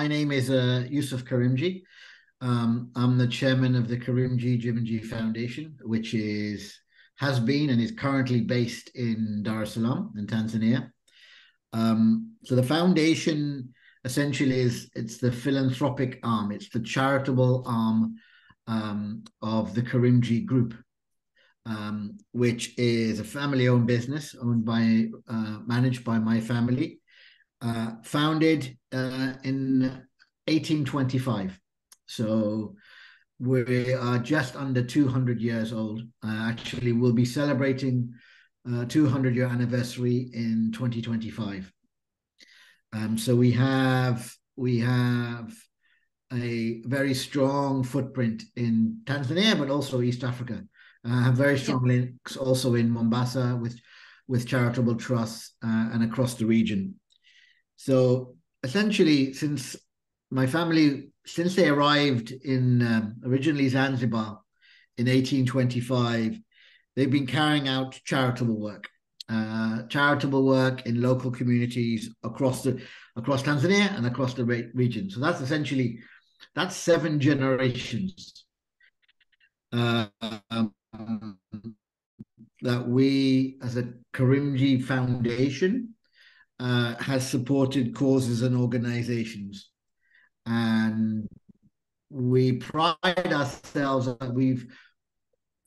my name is Yusuf Karimjee. I'm the chairman of the Karimjee Jivanjee Foundation, which has been and is currently based in Dar es Salaam in Tanzania. So the foundation essentially it's the philanthropic arm, it's the charitable arm of the Karimjee Group, which is a family-owned business managed by my family, founded in 1825. So we are just under 200 years old. Actually, we'll be celebrating 200-year anniversary in 2025. So we have a very strong footprint in Tanzania, but also East Africa. Have very strong links also in Mombasa with charitable trusts and across the region. So essentially, since they arrived in originally Zanzibar in 1825, they've been carrying out charitable work in local communities across Tanzania and across the region. So that's 7 generations that we, as a Karimjee Foundation, has supported causes and organizations. And we pride ourselves that we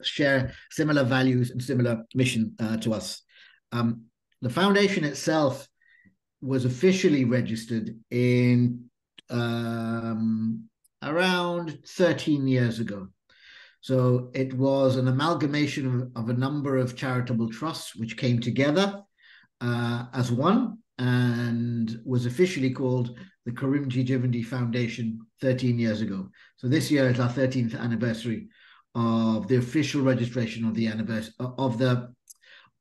share similar values and similar mission to us. The foundation itself was officially registered in around 13 years ago. So it was an amalgamation of a number of charitable trusts which came together as one and was officially called the Karimjee Jivanjee Foundation 13 years ago. So this year is our 13th anniversary of the official registration of the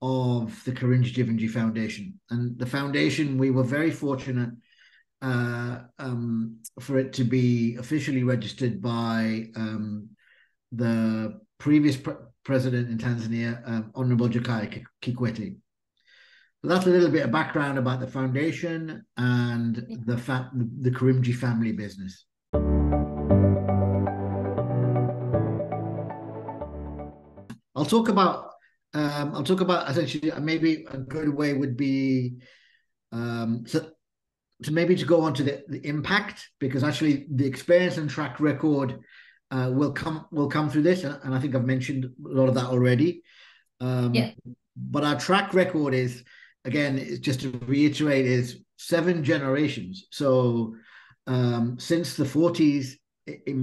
Karimjee Jivanjee Foundation. And the foundation, we were very fortunate for it to be officially registered by the previous president in Tanzania, Honorable Jakaya Kikwete. So that's a little bit of background about the foundation and the Karimjee family business. I'll talk about essentially, maybe a good way would be to go on to the impact, because actually the experience and track record will come through this, and I think I've mentioned a lot of that already. But our track record is, again, just to reiterate, is 7 generations. So since the 40s,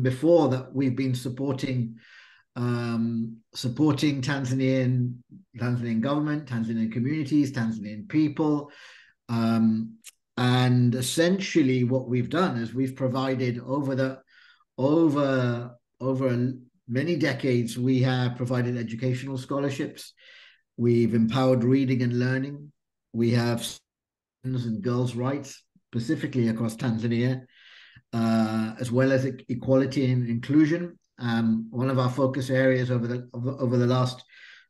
before that, we've been supporting Tanzanian government, Tanzanian communities, Tanzanian people. And essentially what we've done is we've provided over many decades, we have provided educational scholarships. We've empowered reading and learning. We have and girls' rights, specifically across Tanzania, as well as equality and inclusion. One of our focus areas over the last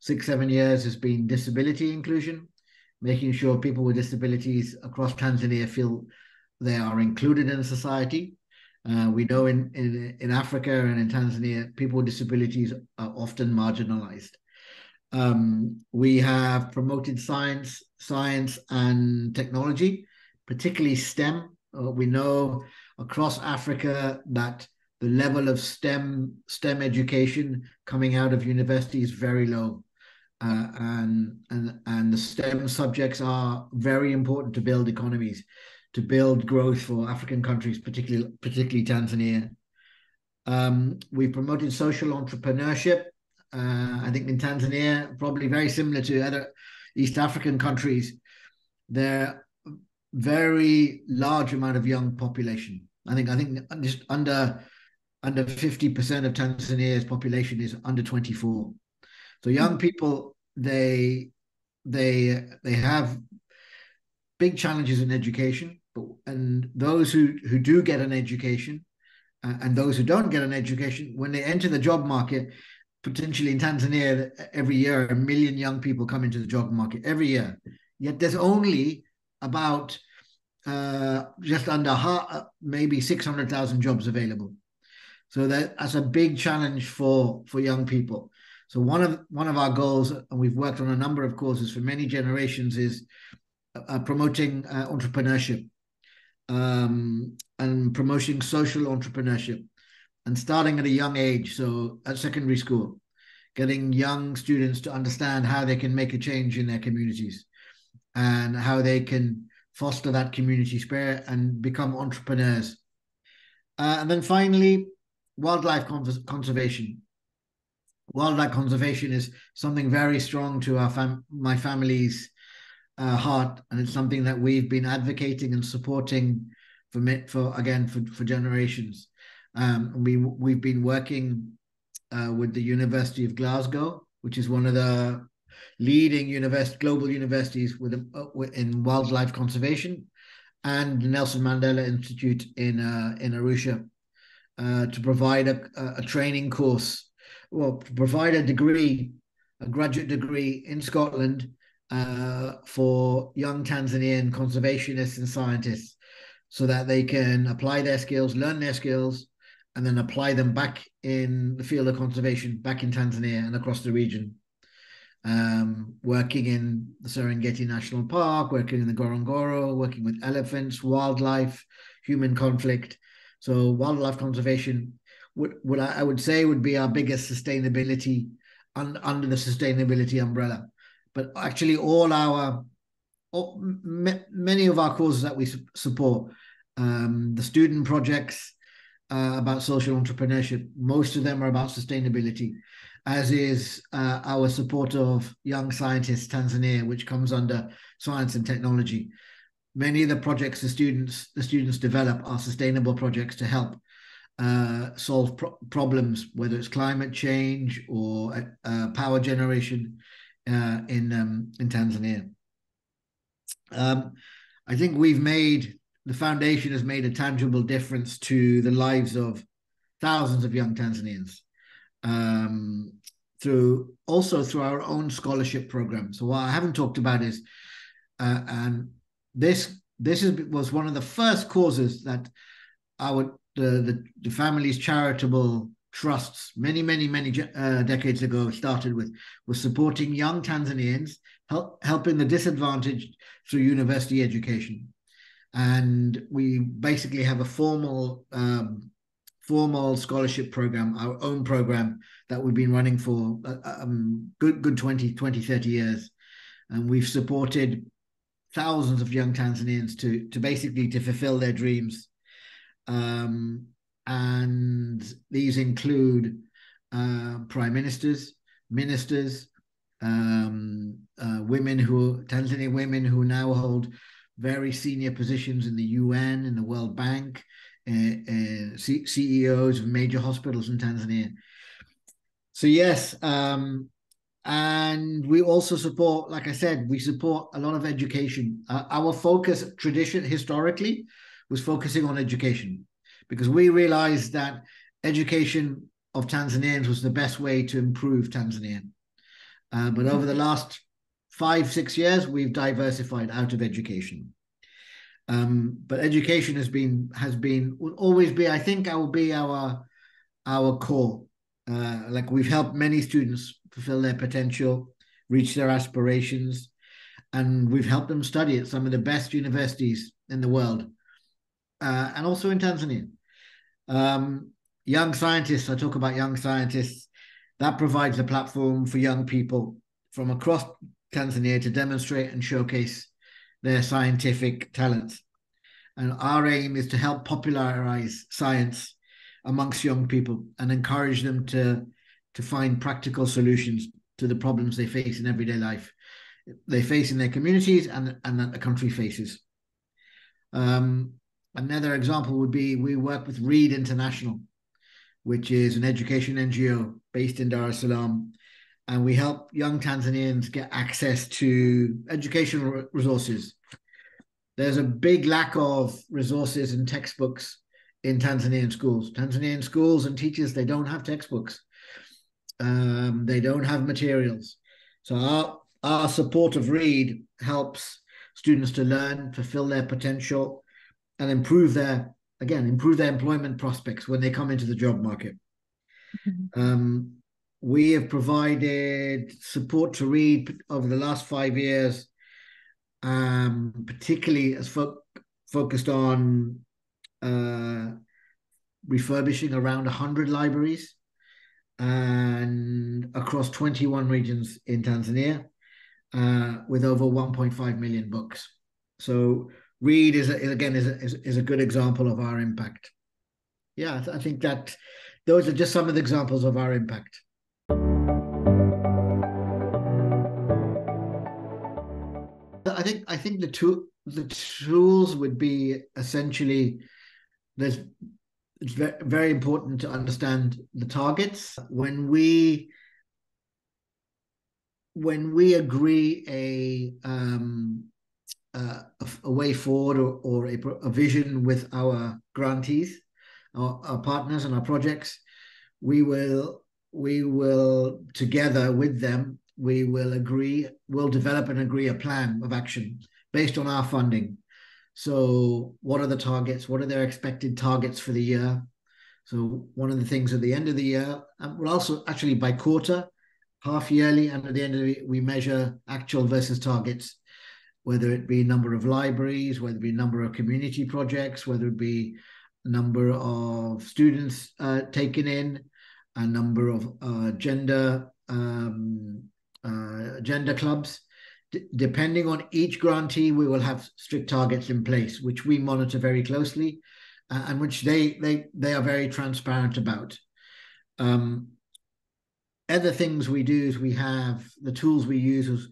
6-7 years has been disability inclusion, making sure people with disabilities across Tanzania feel they are included in society. We know in Africa and in Tanzania, people with disabilities are often marginalized. We have promoted science and technology, particularly STEM. We know across Africa that the level of STEM education coming out of university is very low. And the STEM subjects are very important to build economies, to build growth for African countries, particularly Tanzania. We've promoted social entrepreneurship. I think in Tanzania, probably very similar to other East African countries, there are very large amount of young population. I think just under 50% of Tanzania's population is under 24. So young people, they have big challenges in education, and those who do get an education and those who don't get an education, when they enter the job market, potentially in Tanzania, every year, 1 million young people come into the job market every year. Yet there's only about just under maybe 600,000 jobs available. So that's a big challenge for young people. So one of our goals, and we've worked on a number of causes for many generations, is promoting entrepreneurship, and promoting social entrepreneurship, and starting at a young age. So at secondary school, getting young students to understand how they can make a change in their communities and how they can foster that community spirit and become entrepreneurs. And then finally, wildlife conservation. Wildlife conservation is something very strong to my family's heart, and it's something that we've been advocating and supporting for generations. We've been working with the University of Glasgow, which is one of the leading global universities in wildlife conservation, and the Nelson Mandela Institute in Arusha, to provide a training course, to provide a graduate degree in Scotland for young Tanzanian conservationists and scientists, so that they can apply their skills, learn their skills, and then apply them back in the field of conservation, back in Tanzania and across the region. Working in the Serengeti National Park, working in the Ngorongoro, working with elephants, wildlife, human conflict. So wildlife conservation I would say would be our biggest sustainability under the sustainability umbrella. But actually many of our causes that we support, the student projects about social entrepreneurship, most of them are about sustainability, as is our support of Young Scientists Tanzania, which comes under science and technology. Many of the projects the students develop are sustainable projects to help solve problems, whether it's climate change or power generation in Tanzania. I think the foundation has made a tangible difference to the lives of thousands of young Tanzanians, through our own scholarship program. So what I haven't talked about is, and this was one of the first causes that the family's charitable trusts many decades ago started with, was supporting young Tanzanians, helping the disadvantaged through university education. And we basically have a formal scholarship program, our own program, that we've been running for good 20, 30 years. And we've supported thousands of young Tanzanians to fulfill their dreams. And these include prime ministers, ministers, Tanzanian women who now hold very senior positions in the UN, in the World Bank, CEOs of major hospitals in Tanzania. So yes, and we also support, like I said, we support a lot of education. Our focus historically was focusing on education, because we realized that education of Tanzanians was the best way to improve Tanzania. But over the last 5-6 years, we've diversified out of education. But education will always be, I think, will be our core. Like, we've helped many students fulfill their potential, reach their aspirations, and we've helped them study at some of the best universities in the world, and also in Tanzania. Young scientists, I talk about young scientists, that provides a platform for young people from across Tanzania to demonstrate and showcase their scientific talents. And our aim is to help popularize science amongst young people and encourage them to find practical solutions to the problems they face in everyday life, they face in their communities, and that the country faces. Another example would be, we work with Read International, which is an education NGO based in Dar es Salaam, and we help young Tanzanians get access to educational resources. There's a big lack of resources and textbooks in Tanzanian schools. Tanzanian schools and teachers, they don't have textbooks. They don't have materials. So our support of Read helps students to learn, fulfill their potential, and improve their employment prospects when they come into the job market. We have provided support to read over the last 5 years, particularly as focused on refurbishing around 100 libraries and across 21 regions in Tanzania, with over 1.5 million books. So Read is a good example of our impact. Yeah, I think that those are just some of the examples of our impact. I think the tools would be essentially, it's very important to understand the targets. When we agree a way forward or a vision with our grantees, our partners and our projects, we will together with them, we'll develop and agree a plan of action based on our funding. So what are the targets? What are their expected targets for the year? So one of the things at the end of the year, we'll also actually by quarter, half yearly, and at the end of the year, we measure actual versus targets, whether it be number of libraries, whether it be number of community projects, whether it be number of students taken in, a number of gender clubs. Depending on each grantee, we will have strict targets in place, which we monitor very closely, and which they are very transparent about. Other things we do is we have the tools we use is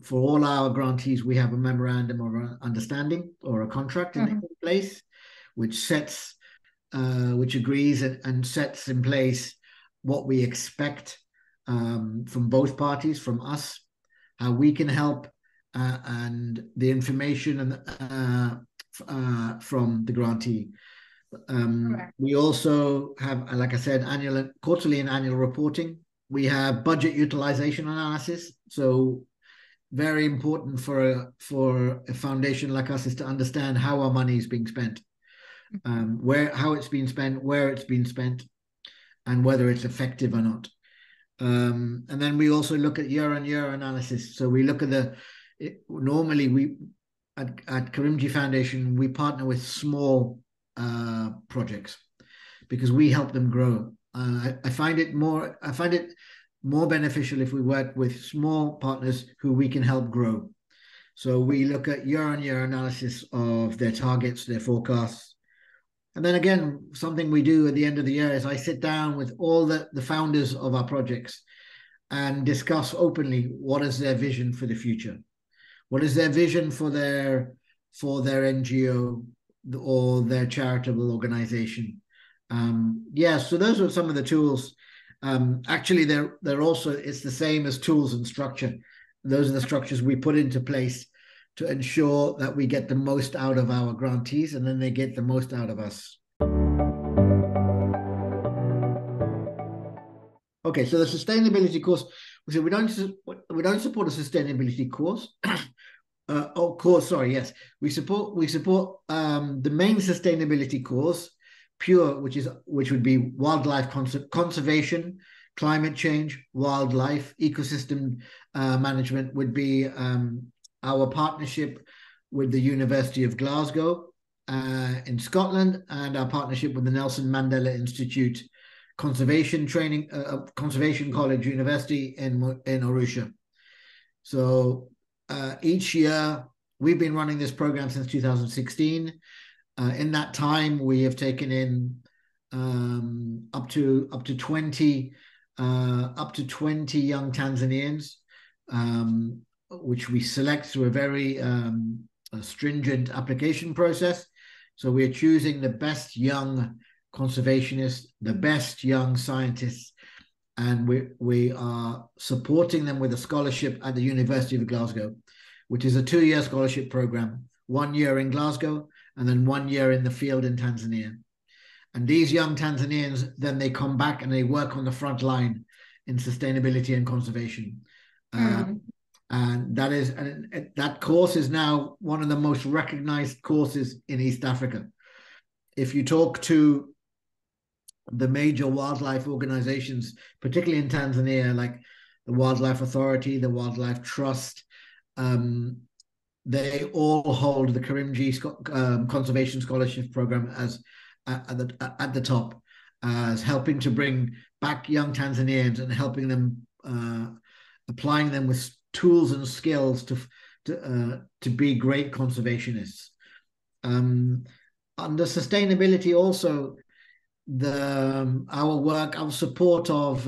for all our grantees, we have a memorandum of understanding or a contract in place, which agrees and sets in place what we expect from both parties, from us, how we can help, and the information from the grantee. We also have, like I said, quarterly and annual reporting. We have budget utilization analysis. So very important for a foundation like us is to understand how our money is being spent, how it's being spent, where it's being spent, and whether it's effective or not. And then we also look at year-on-year analysis. So we look at normally we at Karimjee Foundation, we partner with small projects because we help them grow. I find it more beneficial if we work with small partners who we can help grow. So we look at year-on-year analysis of their targets, their forecasts. And then again, something we do at the end of the year is I sit down with all the founders of our projects and discuss openly what is their vision for the future. What is their vision for their NGO or their charitable organization? So those are some of the tools. Actually, they're also, it's the same as tools and structure. Those are the structures we put into place to ensure that we get the most out of our grantees and then they get the most out of us. Okay, so the sustainability course, we don't support a sustainability course. We support the main sustainability course, PURE, which would be wildlife conservation, climate change, wildlife, ecosystem management would be our partnership with the University of Glasgow in Scotland, and our partnership with the Nelson Mandela Institute Conservation College University in Arusha. So each year, we've been running this program since 2016. In that time, we have taken in up to 20 young Tanzanians, which we select through a very stringent application process. So we're choosing the best young conservationists, the best young scientists, and we are supporting them with a scholarship at the University of Glasgow, which is a 2-year scholarship program, 1 year in Glasgow and then 1 year in the field in Tanzania. And these young Tanzanians, then they come back and they work on the front line in sustainability and conservation. And that course is now one of the most recognized courses in East Africa. If you talk to the major wildlife organizations, particularly in Tanzania, like the Wildlife Authority, the Wildlife Trust, they all hold the Karimjee Conservation Scholarship Program as at the top, as helping to bring back young Tanzanians and helping them, applying them with tools and skills to be great conservationists. Under sustainability, also our support of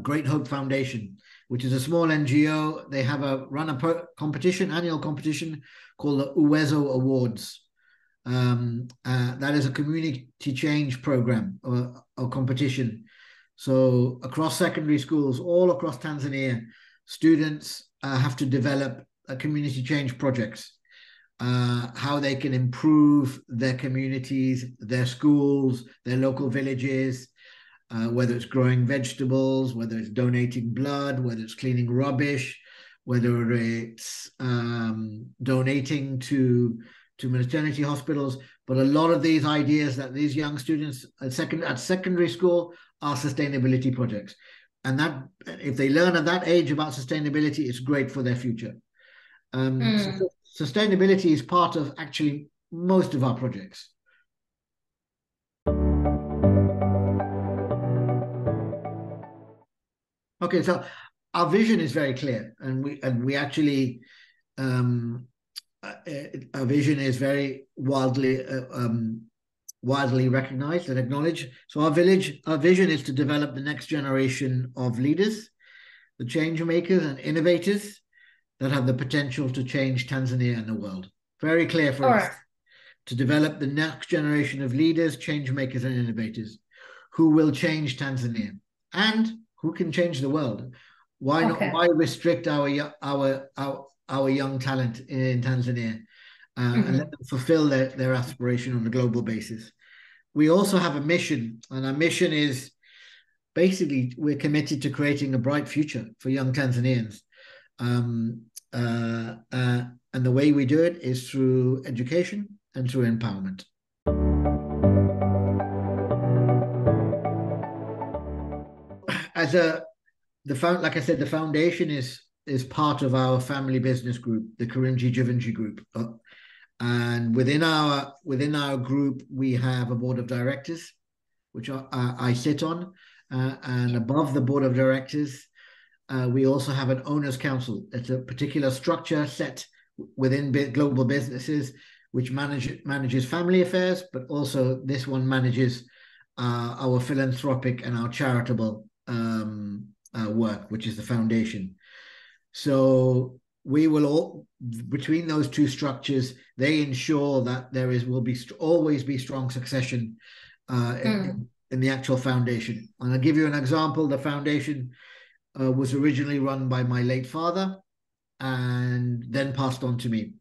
Great Hope Foundation, which is a small NGO. They have run a annual competition called the Uwezo Awards. That is a community change program or competition. So across secondary schools, all across Tanzania, students have to develop community change projects, how they can improve their communities, their schools, their local villages, whether it's growing vegetables, whether it's donating blood, whether it's cleaning rubbish, whether it's donating to maternity hospitals. But a lot of these ideas that these young students at secondary school are sustainability projects. And that if they learn at that age about sustainability, it's great for their future. So sustainability is part of actually most of our projects. Okay, so our vision is very clear, and we actually our vision is very widely recognized and acknowledged. So our vision is to develop the next generation of leaders, the change makers and innovators that have the potential to change Tanzania and the world. Very clear for us. To develop the next generation of leaders, change makers and innovators who will change Tanzania and who can change the world. Why not? Why restrict our young talent in Tanzania and let them fulfill their aspiration on a global basis? We also have a mission, and our mission is basically we're committed to creating a bright future for young Tanzanians. And the way we do it is through education and through empowerment. Like I said, the foundation is part of our family business group, the Karimjee Jivanjee Group. And within our group, we have a board of directors, which I sit on. And above the board of directors, we also have an owners council. It's a particular structure set within global businesses, which manages family affairs, but also this one manages our philanthropic and our charitable work, which is the foundation. So we will all, between those two structures, they ensure that will always be strong succession in the actual foundation. And I'll give you an example. The foundation was originally run by my late father and then passed on to me.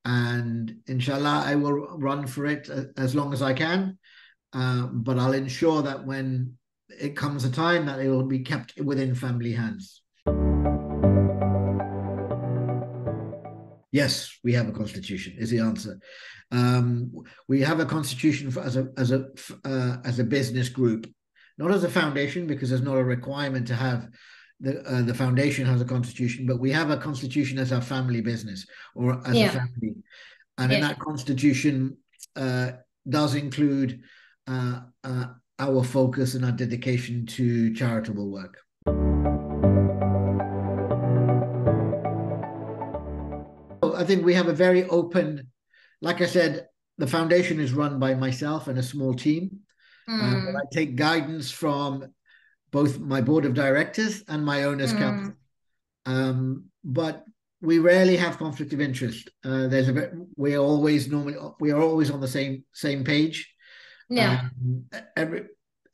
And inshallah, I will run for it as long as I can. But I'll ensure that when it comes a time that it will be kept within family hands. Yes, we have a constitution, is the answer. We have a constitution as a business group, not as a foundation, because there's not a requirement to have the foundation has a constitution, but we have a constitution as our family business or as a family. And in that constitution does include our focus and our dedication to charitable work. I think we have a very open, like I said, the foundation is run by myself and a small team. But I take guidance from both my board of directors and my owners council. But we rarely have conflict of interest. We are always on the same page. Yeah.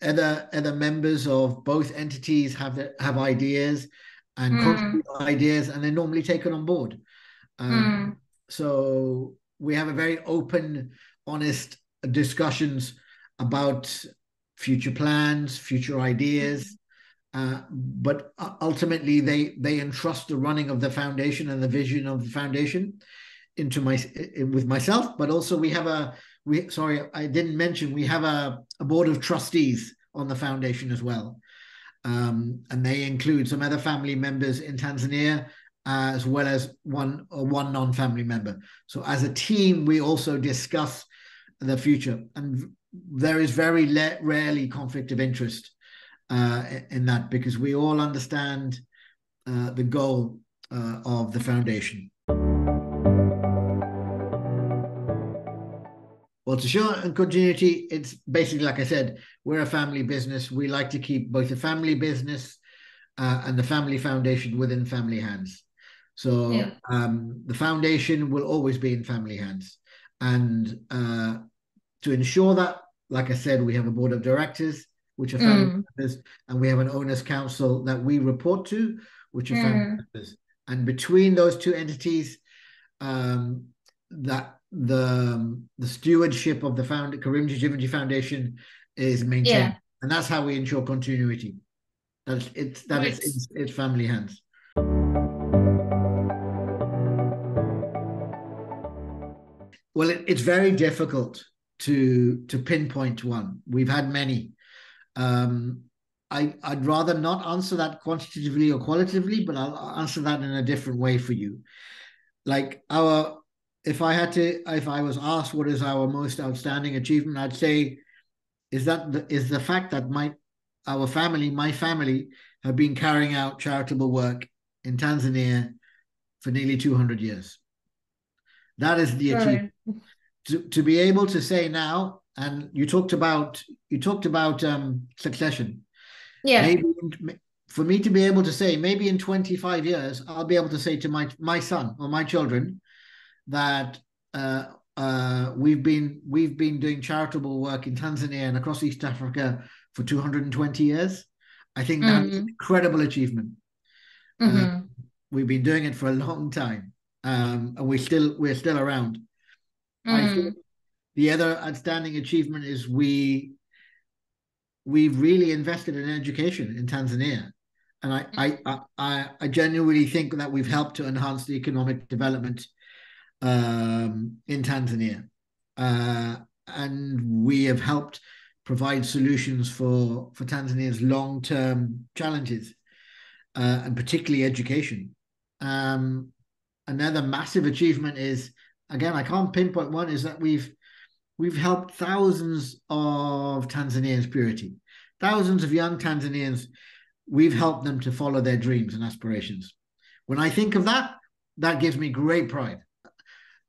Other members of both entities have ideas and contribute ideas, and they're normally taken on board. So we have a very open, honest discussions about future plans, future ideas, But ultimately, they entrust the running of the foundation and the vision of the foundation into with myself. But also, sorry, I didn't mention, we have a board of trustees on the foundation as well. And they include some other family members in Tanzania, as well as one non-family member. So as a team, we also discuss the future, and there is very rarely conflict of interest in that, because we all understand the goal of the foundation. Well, to show and continuity, it's basically, like I said, we're a family business. We like to keep both the family business and the family foundation within family hands. So the foundation will always be in family hands. And to ensure that, like I said, we have a board of directors, which are family members, and we have an owners council that we report to, which are family members. And between those two entities, that the stewardship of the Karimjee Jivanjee Foundation is maintained, and that's how we ensure continuity. It's family hands. Well, it's very difficult to pinpoint one. We've had many. I'd rather not answer that quantitatively or qualitatively, but I'll answer that in a different way for you. Like if I was asked what is our most outstanding achievement, I'd say is the fact that my family have been carrying out charitable work in Tanzania for nearly 200 years. That is the achievement. To be able to say now, and you talked about succession. Yeah. Maybe for me to be able to say, maybe in 25 years, I'll be able to say to my son or my children that we've been doing charitable work in Tanzania and across East Africa for 220 years. I think that is an incredible achievement. We've been doing it for a long time, and we're still around. I think the other outstanding achievement is we've really invested in education in Tanzania, and I genuinely think that we've helped to enhance the economic development in Tanzania, and we have helped provide solutions for Tanzania's long-term challenges, and particularly education. Another massive achievement is, again, I can't pinpoint one, is that we've helped thousands of Tanzanians purity, thousands of young Tanzanians. We've helped them to follow their dreams and aspirations. When I think of that, that gives me great pride.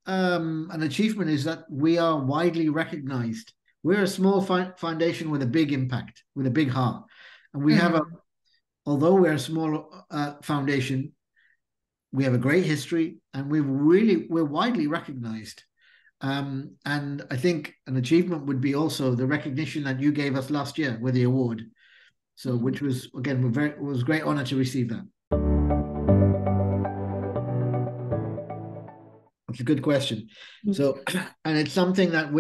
An achievement is that we are widely recognized. We're a small foundation with a big impact, with a big heart. And we have although we're a small foundation, we have a great history, and we're widely recognized. And I think an achievement would be also the recognition that you gave us last year with the award. So, which was, again, it was a great honor to receive that. That's a good question. So, and it's something that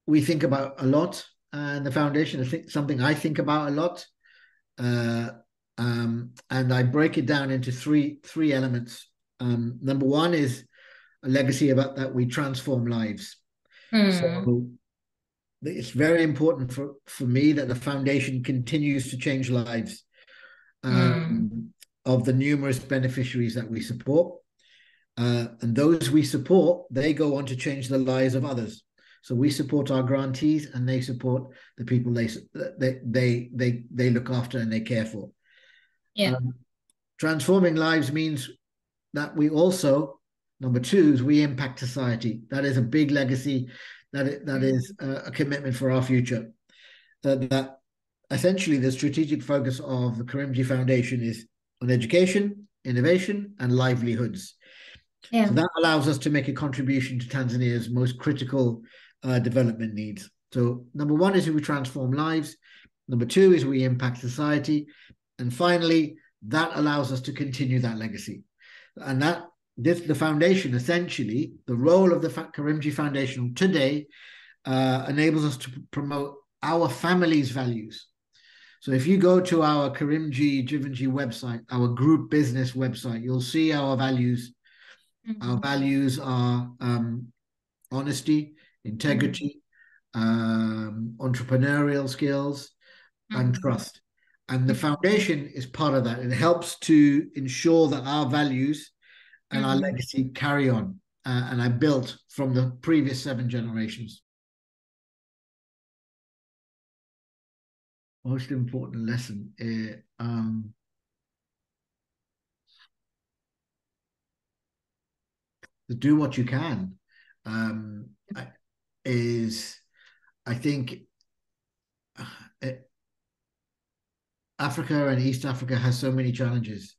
we think about a lot, and the foundation is something I think about a lot. And I break it down into three elements. Number one is a legacy about that we transform lives. So it's very important for me that the foundation continues to change lives of the numerous beneficiaries that we support. And those we support, they go on to change the lives of others. So we support our grantees, and they support the people they look after and they care for. Yeah. Transforming lives means that we also, number two, is we impact society. That is a big legacy. That is a commitment for our future. That essentially the strategic focus of the Karimjee Foundation is on education, innovation, and livelihoods. Yeah. So that allows us to make a contribution to Tanzania's most critical development needs. So number one is we transform lives. Number two is we impact society. And finally, that allows us to continue that legacy. And the foundation, essentially, the role of the Karimjee Foundation today enables us to promote our family's values. So if you go to our Karimjee Jivanjee website, our group business website, you'll see our values. Our values are honesty, integrity, entrepreneurial skills, and trust. And the foundation is part of that. It helps to ensure that our values and our legacy carry on and are built from the previous 7 generations. Most important lesson to do what you can is, I think, Africa and East Africa has so many challenges,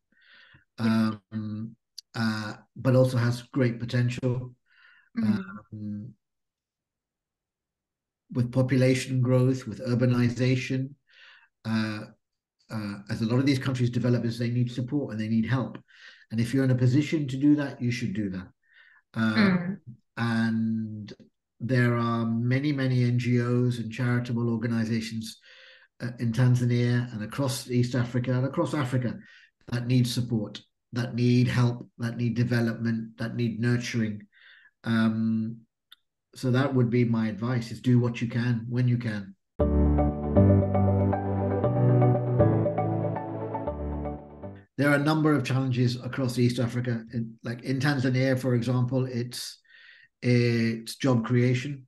but also has great potential. With population growth, with urbanization, as a lot of these countries develop, is they need support and they need help. And if you're in a position to do that, you should do that. And there are many, many NGOs and charitable organizations in Tanzania and across East Africa and across Africa that need support, that need help, that need development, that need nurturing. So that would be my advice: is do what you can when you can. There are a number of challenges across East Africa. Like in Tanzania, for example, it's job creation,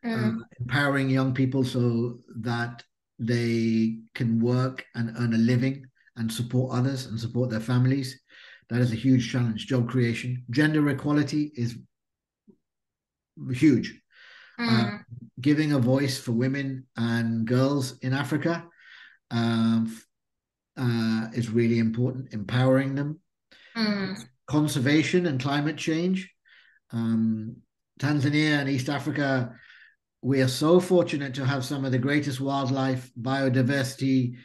empowering young people so that they can work and earn a living and support others and support their families. That is a huge challenge. Job creation. Gender equality is huge. Giving a voice for women and girls in Africa is really important. Empowering them. Conservation and climate change. Tanzania and East Africa, we are so fortunate to have some of the greatest wildlife, biodiversity,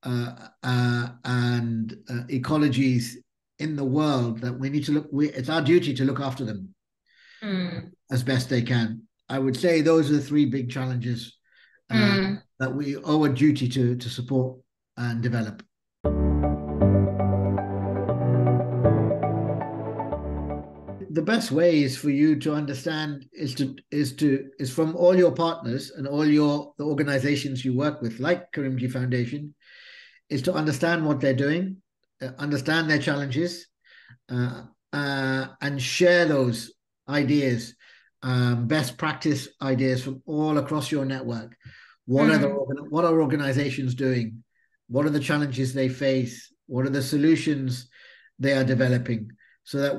and ecologies in the world that we need to look. It's our duty to look after them as best they can. I would say those are the 3 big challenges that we owe a duty to support and develop. The best way is for you to understand is from all your partners and all the organizations you work with, like Karimjee Foundation, is to understand what they're doing, understand their challenges, and share those ideas, best practice ideas from all across your network. What are organizations doing? What are the challenges they face? What are the solutions they are developing? So that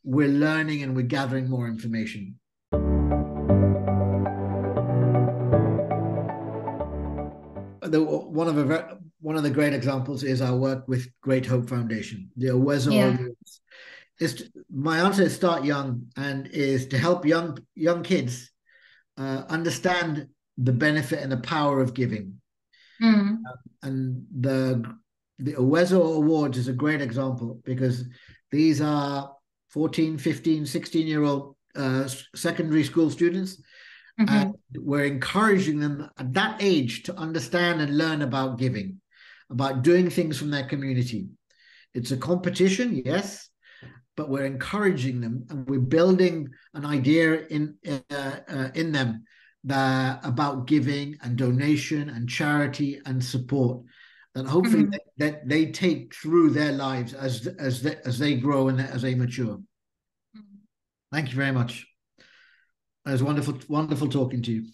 we're learning and we're gathering more information. One of the great examples is our work with Great Hope Foundation, the Owezo Awards. My answer is start young, and is to help young kids understand the benefit and the power of giving. And the Owezo Awards is a great example, because these are 14, 15, 16-year-old secondary school students. And we're encouraging them at that age to understand and learn about giving, about doing things from their community. It's a competition, yes, but we're encouraging them, and we're building an idea in them about giving and donation and charity and support, that hopefully that they take through their lives as they grow and as they mature. Thank you very much. It was wonderful talking to you.